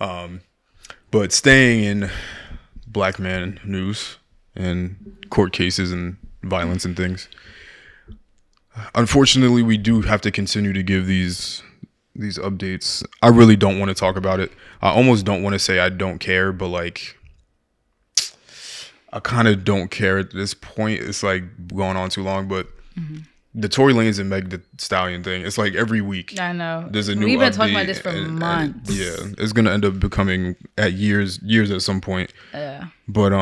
Um, but staying in black man news and court cases and violence and things. Unfortunately, we do have to continue to give these updates. I really don't want to talk about it. I almost don't want to say I don't care, but like I kind of don't care at this point. It's like going on too long, but the Tory Lanez and Meg the Stallion thing, it's like every week. I know. There's a new We've been update, talking about this for months. Yeah, it's gonna end up becoming at years at some point. Yeah. But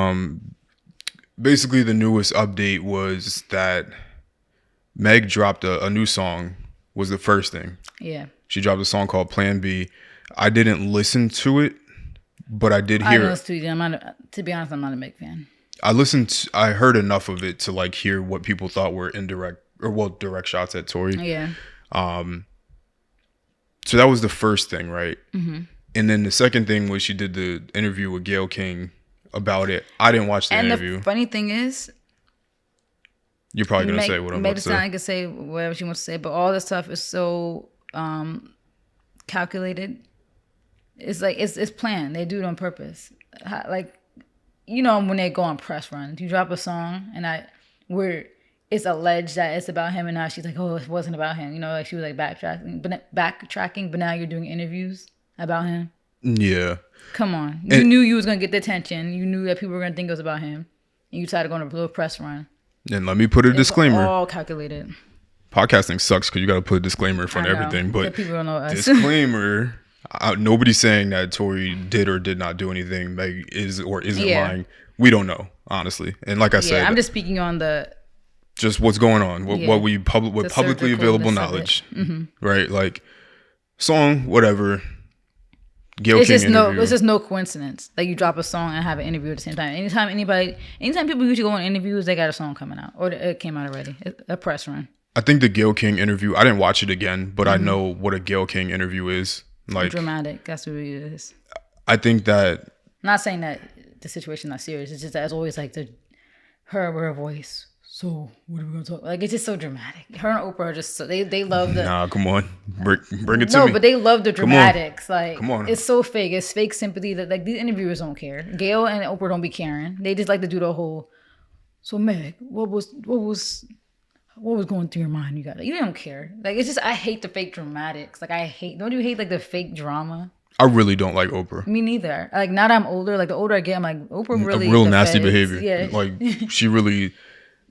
basically the newest update was that Meg dropped a new song. Was the first thing. Yeah. She dropped a song called Plan B. I didn't listen to it, but I did hear it. To be honest, I'm not a Meg fan. I heard enough of it to like hear what people thought were direct shots at Tory. Yeah. So that was the first thing, right? Mm-hmm. And then the second thing was she did the interview with Gayle King about it. I didn't watch the interview. The funny thing is, you're probably gonna say what I'm about to say. Meg can say whatever she wants to say, but all this stuff is so calculated. It's like it's planned. They do it on purpose. Like, you know, when they go on press runs, you drop a song and where it's alleged that it's about him, and now she's like, oh, it wasn't about him. You know, like she was like backtracking, but now you're doing interviews about him. Yeah. Come on. You knew you was gonna get the attention. You knew that people were gonna think it was about him, and you decided to go on a little press run. And let me put a disclaimer. All calculated. Podcasting sucks because you got to put a disclaimer in front of everything. But people don't know us. Disclaimer: nobody's saying that Tory did or did not do anything. Meg is or isn't lying. We don't know, honestly. And like I said, I'm just speaking on just what's going on, what publicly available knowledge, right? Like song, whatever. It's just no coincidence that you drop a song and have an interview at the same time. Anytime people usually go on interviews, they got a song coming out or it came out already. A press run. I think the Gayle King interview, I didn't watch it again, but I know what a Gayle King interview is. Like dramatic. That's what it is. I think that. I'm not saying that the situation is not serious. It's just that it's always like her voice. So what are we gonna talk? Like, it's just so dramatic. Her and Oprah are just they love the. Nah, come on, bring it to me. No, but they love the dramatics. Like, come on. It's so fake. It's fake sympathy that like these interviewers don't care. Gayle and Oprah don't be caring. They just like to do the whole. So Meg, what was going through your mind? You don't care. Like, it's just I hate the fake dramatics. Like don't you hate like the fake drama? I really don't like Oprah. Me neither. Like, now that I'm older, like the older I get, I'm like, Oprah really a real nasty behavior. Yeah. Like she really.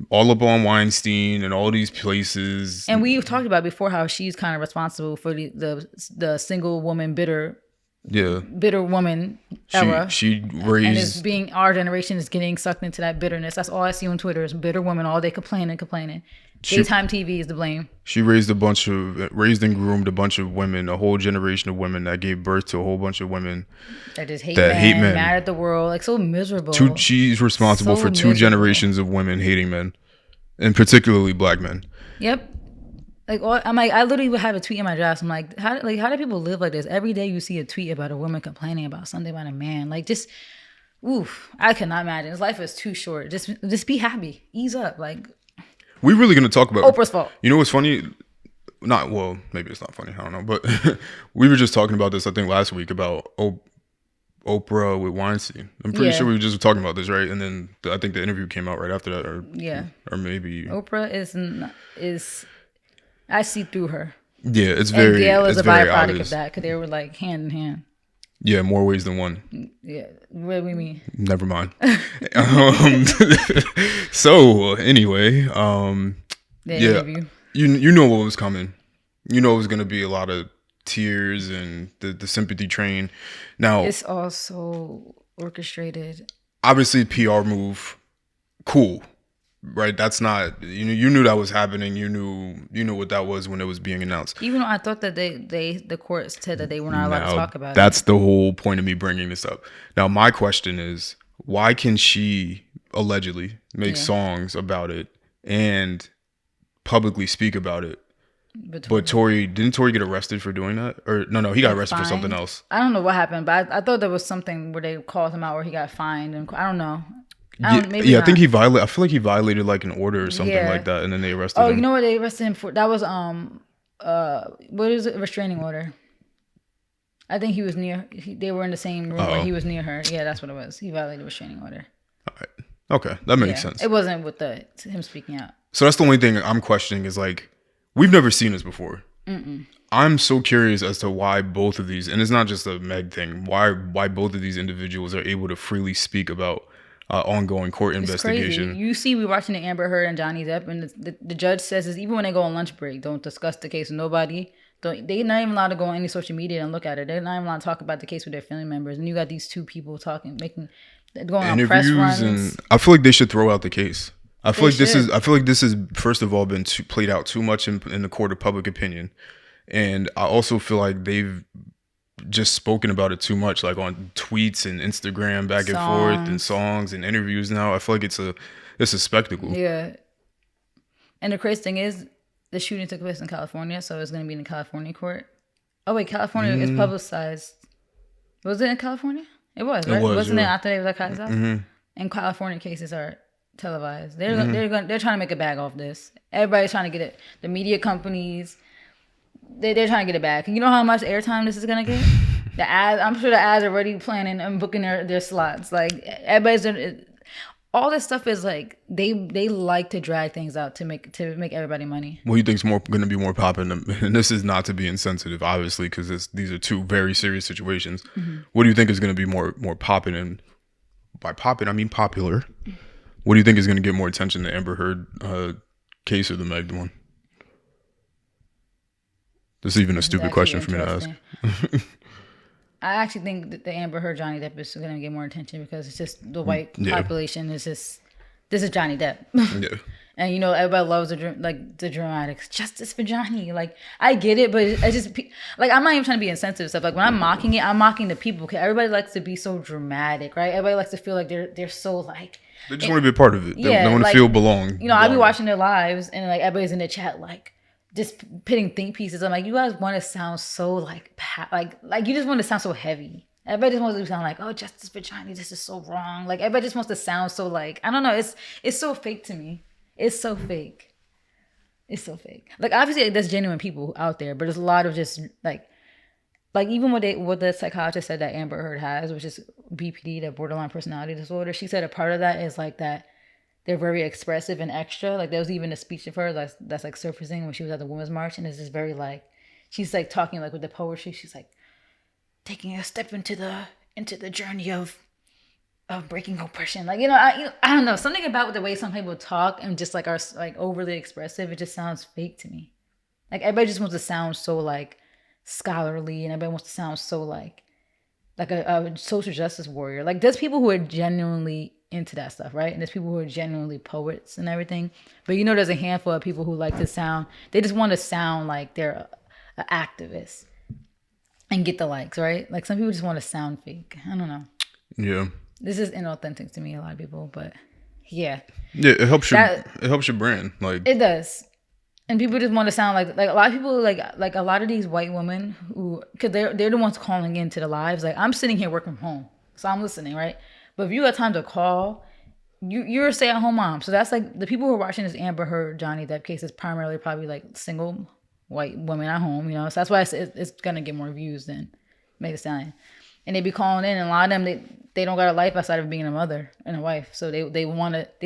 All up on Weinstein and all these places. And we've talked about before how she's kind of responsible for the single woman bitter woman era. She raised, and it's being our generation is getting sucked into that bitterness. That's all I see on Twitter is bitter women all day complaining. Daytime TV is to blame. She raised and groomed a bunch of women, a whole generation of women that gave birth to a whole bunch of women that just hate men, mad at the world, like so miserable. She's responsible for two generations of women hating men, and particularly black men. Yep. I literally would have a tweet in my drafts. I'm like, how do people live like this? Every day you see a tweet about a woman complaining about something about a man. Like, just, oof, I cannot imagine. This life is too short. Just be happy. Ease up. Like, we're really going to talk about Oprah's fault. You know what's funny? Maybe it's not funny. I don't know. But we were just talking about this, I think, last week about Oprah with Weinstein. I'm pretty sure we were just talking about this, right? And then I think the interview came out right after that. Or maybe. Oprah is I see through her. Yeah, it's very. And Gayle is a byproduct of that because they were like hand in hand. Yeah, more ways than one. Yeah, what do we mean? Never mind. So anyway, interview. You know what was coming. You know it was gonna be a lot of tears and the sympathy train. Now it's all so orchestrated. Obviously, PR move, cool. Right, that's not you knew that was happening. You knew what that was when it was being announced. Even though I thought that the court said that they were not allowed to talk about it. That's the whole point of me bringing this up. Now, my question is, why can she allegedly make songs about it and publicly speak about it? But didn't Tory get arrested for doing that? Or no, he got arrested for something else. I don't know what happened, but I thought there was something where they called him out where he got fined, and I don't know. I think I feel like he violated like an order or something like that, and then they arrested him. Oh, you know what they arrested him for? That was what is it? Restraining order. I think he was near. They were in the same room where Oh. he was near her. Yeah, that's what it was. He violated a restraining order. All right. Okay, that makes Yeah, sense. it wasn't with him speaking out. So that's the only thing I'm questioning is like, we've never seen this before. I'm so curious as to why both of these, and it's not just a Meg thing, why both of these individuals are able to freely speak about ongoing court It's investigation. crazy. You see, we're watching the Amber Heard and Johnny Depp, and the judge says is even when they go on lunch break, don't discuss the case with nobody. They're not even allowed to go on any social media and look at it. They're not even allowed to talk about the case with their family members. And you got these two people going on press Interviews, runs. and I feel like they should throw out the case. I feel They like this is. should. I feel like this has first of all been played out too much in the court of public opinion, and I also feel like they've just spoken about it too much, like on tweets and Instagram back and forth, and songs and interviews. Now I feel like it's a spectacle. Yeah. And the crazy thing is, the shooting took place in California, so it's going to be in the California court. Oh wait, California is publicized. Was it in California? It was, right? Wasn't it after they were like And California cases are televised. They're trying to make a bag off this. Everybody's trying to get it. The media companies, they're trying to get it back. You know how much airtime this is gonna get? The ads, I'm sure the ads are already planning and booking their slots. Like everybody's doing. All this stuff is like they like to drag things out to make everybody money. What do you think's going to be more popping? And this is not to be insensitive, obviously, because these are two very serious situations. What do you think is going to be more popping? And by popping, I mean popular. What do you think is going to get more attention, the Amber Heard case or the Meg one? This is even a stupid question for me to ask. I actually think that the Amber Heard Johnny Depp is going to get more attention because it's just the white population is just, this is Johnny Depp. Yeah. And you know everybody loves the dramatics, justice for Johnny. Like I get it, but I just like I'm not even trying to be insensitive stuff. Like when I'm mocking it, I'm mocking the people because everybody likes to be so dramatic, right? Everybody likes to feel like they're so like they just want to be a part of it. Yeah, they want to feel belong. You know, I'll be watching their lives and like everybody's in the chat like just pitting think pieces. I'm like, you guys want to sound so like you just want to sound so heavy. Everybody just wants to sound like, oh, justice for Johnny, this is so wrong. Like everybody just wants to sound so like, I don't know, it's so fake to me. It's so fake. It's so fake. Like obviously there's genuine people out there, but there's a lot of just like even what the psychologist said that Amber Heard has, which is BPD, the borderline personality disorder. She said a part of that is like that they're very expressive and extra. Like there was even a speech of her that's like surfacing when she was at the Women's March, and it's just very like she's like talking like with the poetry. She's like taking a step into the journey of breaking oppression. Like I don't know, something about the way some people talk and just like are like overly expressive. It just sounds fake to me. Like everybody just wants to sound so like scholarly, and everybody wants to sound so like a social justice warrior. Like there's people who are genuinely into that stuff, right? And there's people who are genuinely poets and everything. But you know, there's a handful of people who like to sound. They just want to sound like they're an activist and get the likes, right? Like some people just want to sound fake. I don't know. Yeah. This is inauthentic to me, a lot of people, but yeah. Yeah, it helps your brand. Like it does. And people just want to sound like a lot of people like a lot of these white women who, because they're the ones calling into the lives. Like I'm sitting here working from home, so I'm listening, right? But if you got time to call, you're a stay-at-home mom. So that's like the people who are watching this Amber Heard Johnny Depp case is primarily probably like single white women at home, you know. So that's why it's gonna get more views than Meg Thee Stallion. And they be calling in, and a lot of them they don't got a life outside of being a mother and a wife. So they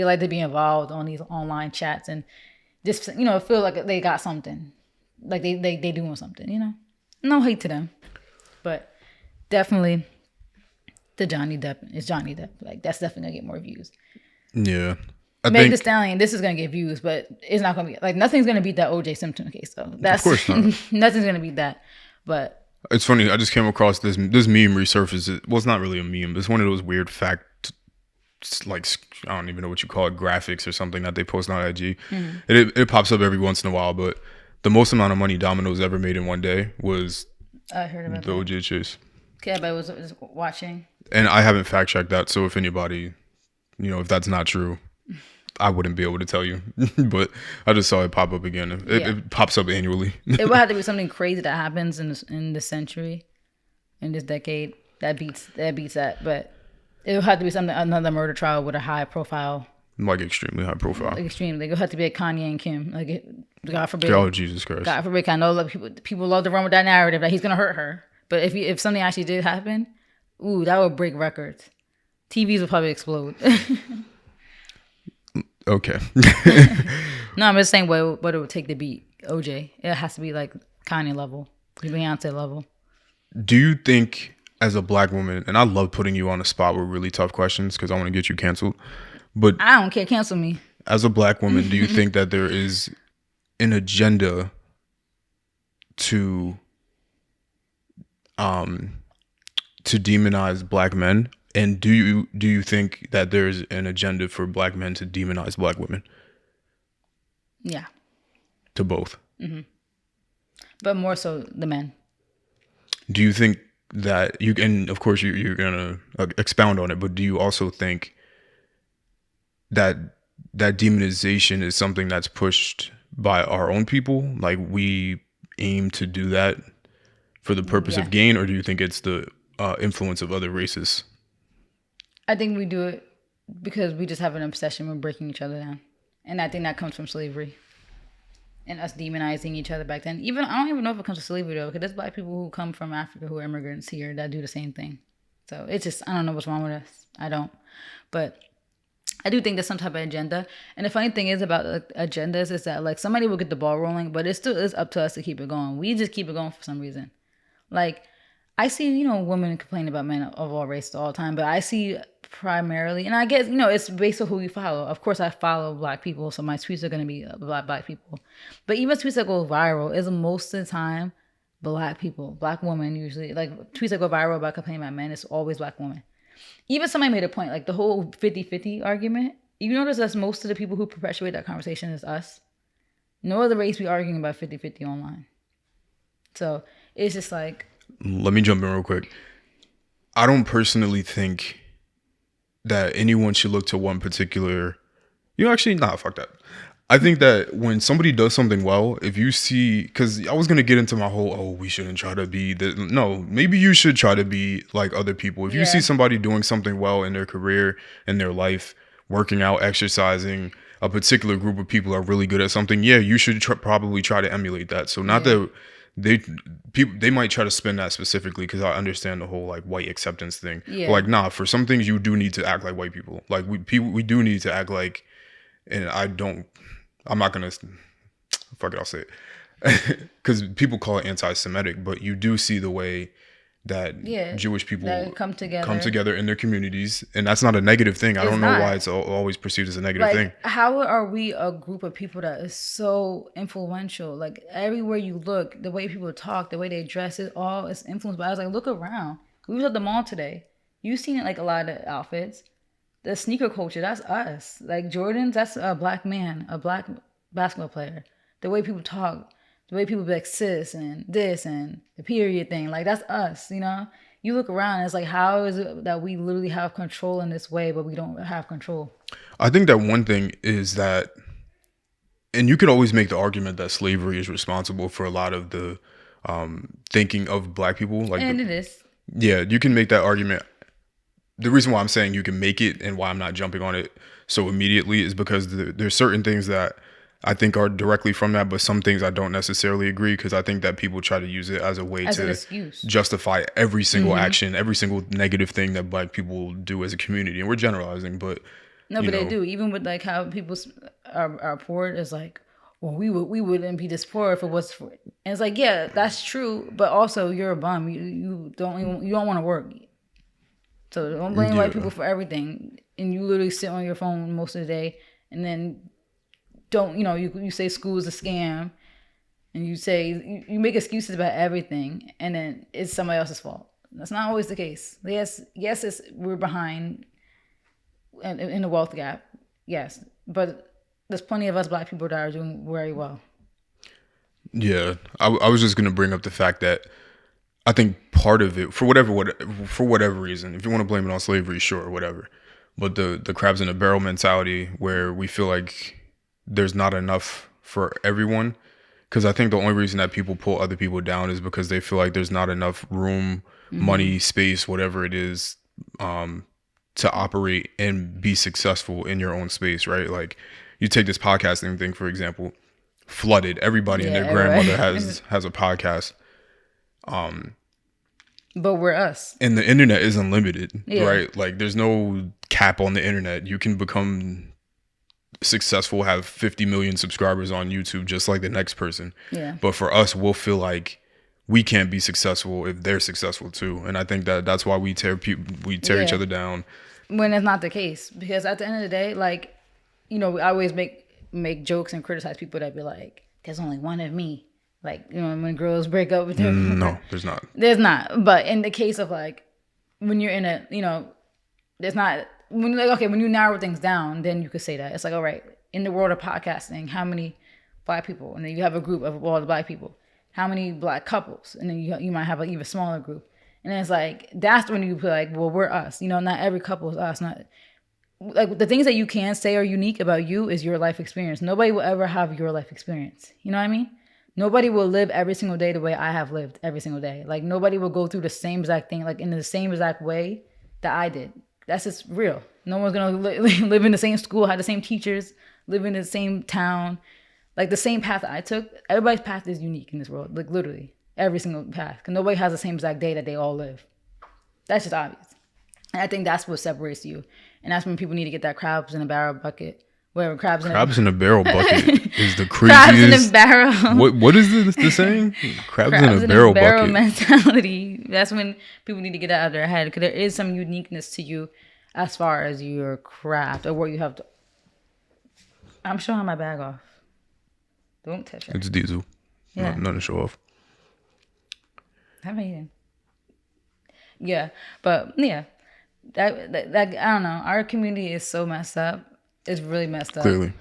like to be involved on these online chats and just, you know, feel like they got something, like they doing something, you know. No hate to them, but definitely the Johnny Depp is Johnny Depp. Like that's definitely gonna get more views. Yeah. Meg Thee Stallion, this is gonna get views, but it's not gonna be like nothing's gonna beat that OJ Simpson case though. That's of course not. Nothing's gonna beat that. But it's funny. I just came across this meme resurfaced. Well, it's not really a meme. But it's one of those weird like I don't even know what you call it, graphics or something that they post on IG. Mm-hmm. It pops up every once in a while. But the most amount of money Domino's ever made in one day was I heard about the OJ chase. Okay, everybody was watching. And I haven't fact checked that. So if anybody, you know, if that's not true, I wouldn't be able to tell you. But I just saw it pop up again. It pops up annually. It would have to be something crazy that happens in this century, in this decade that beats that. But it would have to be another murder trial with a high profile. Like extremely high profile. Like extremely. It would have to be like Kanye and Kim. Like God forbid. Oh, Jesus Christ. God forbid. I know people love to run with that narrative that he's gonna hurt her. But if something actually did happen, ooh, that would break records. TVs would probably explode. Okay. No, I'm just saying what it would take to beat OJ. It has to be like Kanye level, Beyonce level. Do you think, as a black woman, and I love putting you on the spot with really tough questions because I want to get you canceled, but I don't care. Cancel me. as a black woman, do you think that there is an agenda to to demonize black men? And do you think that there's an agenda for black men to demonize black women? Yeah. To both. But more so the men. Do you think that you, and of course you're gonna expound on it, but do you also think that that demonization is something that's pushed by our own people? Like we aim to do that for the purpose of gain, or do you think it's the influence of other races? I think we do it because we just have an obsession with breaking each other down. And I think that comes from slavery. And us demonizing each other back then. Even I don't even know if it comes to slavery though, because there's black people who come from Africa who are immigrants here that do the same thing. So it's just, I don't know what's wrong with us. I don't. But I do think there's some type of agenda. And the funny thing is about agendas is that like somebody will get the ball rolling, but it still is up to us to keep it going. We just keep it going for some reason. Like I see, women complain about men of all races all the time, but I see primarily, and I guess, it's based on who you follow. Of course, I follow black people, so my tweets are going to be black people. But even tweets that go viral is most of the time black people, black women usually. Like tweets that go viral about complaining about men, it's always black women. Even somebody made a point, like the whole 50-50 argument. You notice that most of the people who perpetuate that conversation is us. No other race be arguing about 50-50 online. So it's just like, let me jump in real quick. I don't personally think that anyone should look to one particular. Fuck that. I think that when somebody does something well, if you see, because I was going to get into my whole, we shouldn't try to be the, no, maybe you should try to be like other people. If you see somebody doing something well in their career, in their life, working out, exercising, a particular group of people are really good at something, you should probably try to emulate that. So not that they might try to spin that specifically, because I understand the whole like white acceptance thing. But like, nah, for some things you do need to act like white people. Like we do need to act like, and I'm not gonna, fuck it, I'll say it, because people call it anti-Semitic, but you do see the way that Jewish people that come together in their communities, and that's not a negative thing. I don't know why it's always perceived as a negative thing. How are we a group of people that is so influential? Like everywhere you look, the way people talk, the way they dress, it all is influenced by. I was like, look around. We was at the mall today. You've seen it, like a lot of outfits. The sneaker culture, that's us. Like Jordans, that's a black man, a black basketball player. The way people talk, the way people be like sis and this and the period thing, like that's us, You look around and it's like, how is it that we literally have control in this way, but we don't have control? I think that one thing is that, and you could always make the argument that slavery is responsible for a lot of the thinking of black people. And it is. Yeah, you can make that argument. The reason why I'm saying you can make it and why I'm not jumping on it so immediately is because there's certain things that I think are directly from that, but some things I don't necessarily agree, because I think that people try to use it as a way to justify every single action, every single negative thing that black people do as a community. And we're generalizing, but they do. Even with like how people are poor, it's like, well, we wouldn't be this poor if it was for it. And it's like, yeah, that's true, but also you're a bum. You don't want to work. So don't blame white people for everything. And you literally sit on your phone most of the day, and then you say school's a scam, and you say you make excuses about everything, and then it's somebody else's fault. That's not always the case. Yes, we're behind in the wealth gap. Yes, but there's plenty of us black people that are doing very well. Yeah, I was just gonna bring up the fact that I think part of it, for whatever reason, if you want to blame it on slavery, sure, whatever. But the crabs in a barrel mentality, where we feel like there's not enough for everyone. Because I think the only reason that people pull other people down is because they feel like there's not enough room, money, space, whatever it is, to operate and be successful in your own space, right? Like you take this podcasting thing, for example, flooded. Everybody and their grandmother has a podcast. But we're us. And the internet is unlimited, Yeah. right? Like there's no cap on the internet. You can become successful, have 50 million subscribers on YouTube just like the next person. Yeah. But for us, we'll feel like we can't be successful if they're successful too. And I think that's why we tear each other down. When it's not the case. Because at the end of the day, like, you know, we always make jokes and criticize people that be like, there's only one of me. Like, you know, when girls break up with their No, there's not. There's not. But in the case of like when you're in a, you know, there's not when like okay, when you narrow things down, then you could say that. It's like, all right, in the world of podcasting, how many black people? And then you have a group of all the black people. How many black couples? And then you might have an even smaller group. And then it's like that's when you put like, well, we're us. You know, not every couple is us. Not like the things that you can say are unique about you is your life experience. Nobody will ever have your life experience. You know what I mean? Nobody will live every single day the way I have lived every single day. Like nobody will go through the same exact thing, like in the same exact way that I did. That's just real. No one's gonna live in the same school, have the same teachers, live in the same town, like the same path that I took. Everybody's path is unique in this world, like literally every single path. Cause nobody has the same exact day that they all live. That's just obvious. And I think that's what separates you. And that's when people need to get that crabs in a barrel bucket. Whatever, crabs in a barrel bucket is the craziest. Crabs in a barrel. What is the saying? Crabs in a barrel bucket mentality. That's when people need to get out of their head because there is some uniqueness to you as far as your craft or what you have to. I'm showing my bag off. Don't touch it. It's diesel. Yeah. Nothing to show off. I'm eating. Yeah, but yeah, that I don't know. Our community is so messed up. It's really messed up. Clearly.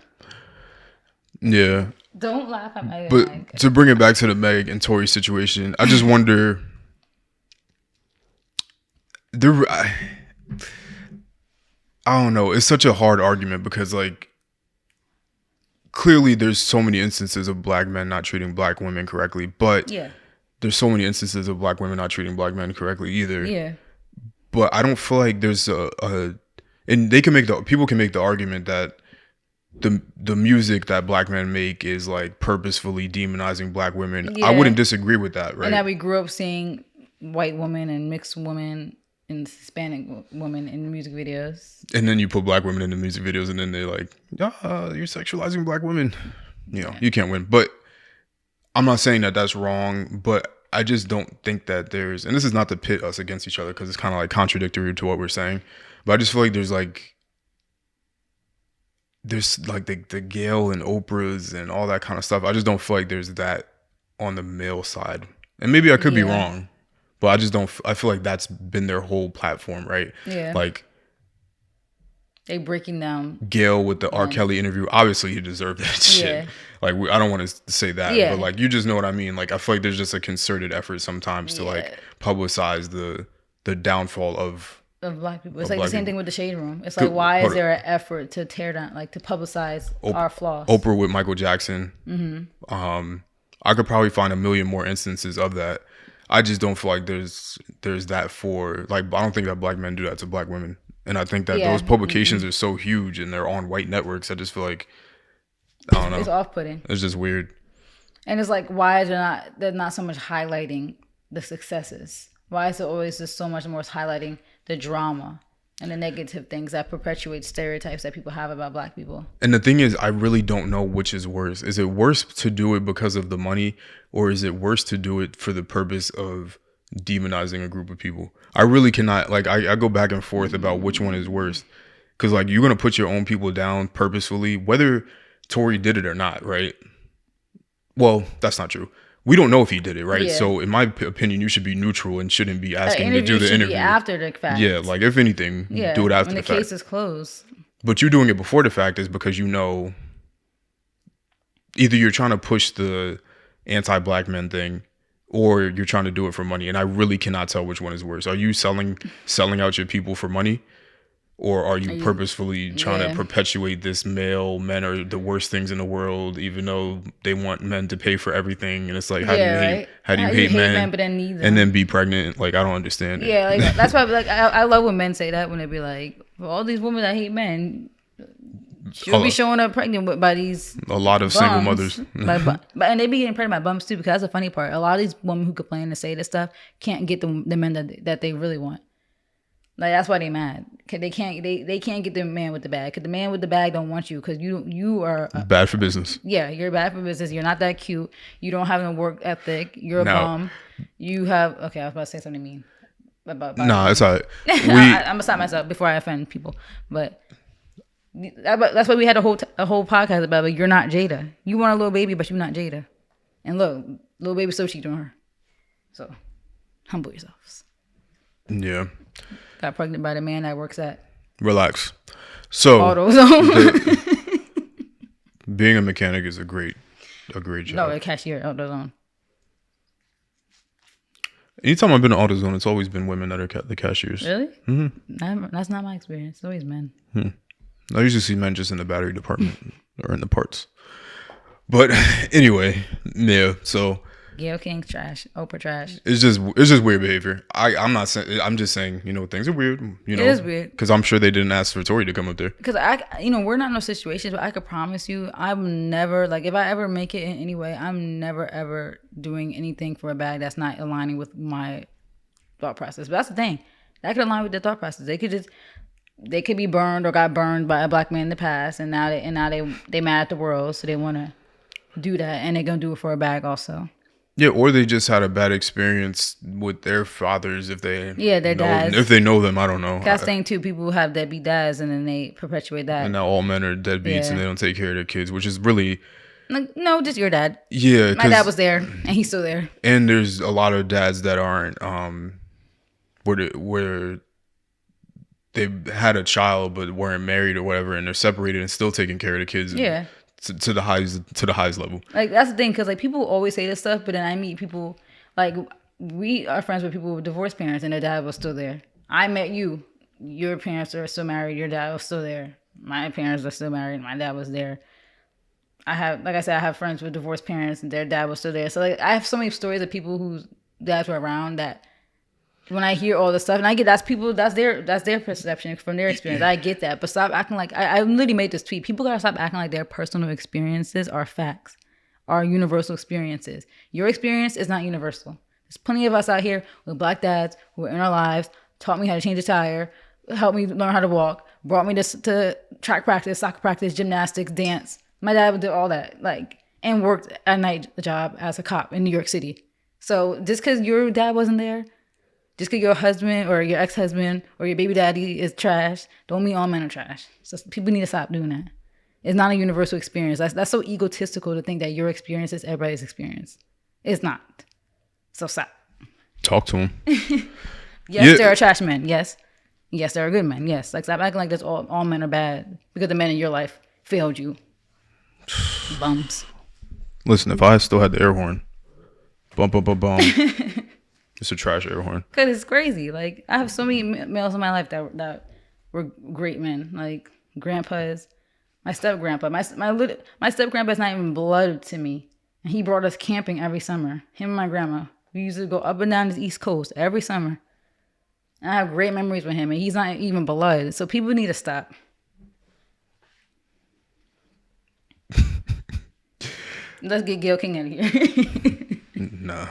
Yeah. Don't laugh at my But mic. to bring it back to the Meg and Tory situation, I just wonder. I don't know. It's such a hard argument because, like, clearly there's so many instances of black men not treating black women correctly, but Yeah. there's so many instances of black women not treating black men correctly either. Yeah. But I don't feel like there's and people can make the argument that the music that black men make is like purposefully demonizing black women. Yeah. I wouldn't disagree with that, right? And that we grew up seeing white women and mixed women and Hispanic women in music videos. And then you put black women in the music videos and then they're like, you're sexualizing black women. You know, you can't win. But I'm not saying that that's wrong, but I just don't think that there's, and this is not to pit us against each other because it's kind of like contradictory to what we're saying, but I just feel like there's like the Gayle and Oprahs and all that kind of stuff. I just don't feel like there's that on the male side. And maybe I could be wrong, but I just don't, I feel like that's been their whole platform, right? Yeah. Like, they breaking down Gayle with the R. Kelly interview, obviously he deserved that shit. Like, I don't want to say that, but like, you just know what I mean. Like, I feel like there's just a concerted effort sometimes to like publicize the downfall of black people. It's like the same thing with the Shade Room. It's like, why is there an effort to tear down, like to publicize our flaws? Oprah with Michael Jackson. Mm-hmm. I could probably find a million more instances of that. I just don't feel like there's that for, like, I don't think that black men do that to black women. And I think that those publications are so huge and they're on white networks. I just feel like, I don't know. It's off-putting. It's just weird. And it's like, why is they're not so much highlighting the successes? Why is it always just so much more highlighting the drama and the negative things that perpetuate stereotypes that people have about black people? And the thing is, I really don't know which is worse. Is it worse to do it because of the money, or is it worse to do it for the purpose of demonizing a group of people? I really cannot, like, I go back and forth about which one is worse. Because, like, you're going to put your own people down purposefully, whether Tory did it or not, right? Well, that's not true. We don't know if he did it, right? Yeah. So, in my opinion, you should be neutral and shouldn't be asking to do the interview. After the fact. Yeah, like, if anything, do it after when the the fact. case is closed. But you doing it before the fact is because you know either you're trying to push the anti-black men thing or you're trying to do it for money. And I really cannot tell which one is worse. Are you selling out your people for money? Or are you purposefully trying to perpetuate this men are the worst things in the world, even though they want men to pay for everything? And it's like, how do you hate men but then need them? and then be pregnant? Like, I don't understand it. Yeah, like that's why, like, I love when men say that, when they be like, for all these women that hate men, She'll be showing up pregnant by these a lot of single mothers. but and they be getting pregnant by bums too, because that's the funny part. A lot of these women who complain and say this stuff can't get the men that they really want. Like, that's why they mad. Cause they can't get the man with the bag. Cause the man with the bag don't want you. Cause you are bad for business. Yeah, you're bad for business. You're not that cute. You don't have no work ethic. You're a bum. You have okay. I was about to say something mean about. Nah, it's all right. I'm gonna stop myself before I offend people. But that's why we had a whole podcast about it. You're not Jada. You want a little baby, but you're not Jada. And look, little baby so cheating on her. So humble yourselves. Yeah. Got pregnant by the man that works at. Relax. So AutoZone. Being a mechanic is a great job. No, a cashier at AutoZone. Anytime I've been to AutoZone, it's always been women that are the cashiers. Really? Mm-hmm. That's not my experience. It's always men. I usually see men just in the battery department or in the parts. But anyway, yeah. So Gayle King's trash. Oprah trash. It's just weird behavior. I'm not saying. I'm just saying. Things are weird. It is weird because I'm sure they didn't ask for Tory to come up there. Because we're not in those situations, but I could promise you, I'm never like, if I ever make it in any way, I'm never ever doing anything for a bag that's not aligning with my thought process. But that's the thing, that could align with their thought process. They could be burned or got burned by a black man in the past, and now they mad at the world, so they want to do that, and they're gonna do it for a bag also. Yeah, or they just had a bad experience with their fathers their dads. If they know them, I don't know. That's the thing too. People have deadbeat dads, and then they perpetuate that. And now all men are deadbeats, and they don't take care of their kids, which is really no, just your dad. Yeah, my dad was there, and he's still there. And there's a lot of dads that aren't where they had a child but weren't married or whatever, and they're separated and still taking care of the kids. Yeah. To the highest level. Like, that's the thing, because like people always say this stuff, but then I meet people, like, we are friends with people with divorced parents, and their dad was still there. I met you. Your parents are still married. Your dad was still there. My parents are still married. My dad was there. I have friends with divorced parents, and their dad was still there. So like, I have so many stories of people whose dads were around that. When I hear all this stuff, and I get that's their perception from their experience. I get that, but stop acting like I literally made this tweet. People gotta stop acting like their personal experiences are facts, are universal experiences. Your experience is not universal. There's plenty of us out here with black dads who were in our lives, taught me how to change a tire, helped me learn how to walk, brought me to track practice, soccer practice, gymnastics, dance. My dad would do all that, and worked a night job as a cop in New York City. So just because your dad wasn't there. Just because your husband or your ex-husband or your baby daddy is trash, don't mean all men are trash. So people need to stop doing that. It's not a universal experience. That's so egotistical to think that your experience is everybody's experience. It's not. So stop. Talk to him. Yes, there are trash men. Yes. Yes, there are good men. Yes. Like, stop acting like all men are bad because the men in your life failed you. Bums. Listen, if I still had the air horn, bum, bum, bum, bum. It's a trash air horn. Cause it's crazy. Like, I have so many males in my life that were great men. Like grandpas, my step grandpa. My step grandpa's not even blood to me, and he brought us camping every summer. Him and my grandma. We used to go up and down the East Coast every summer. And I have great memories with him, and he's not even blood. So people need to stop. Let's get Gayle King out of here. No.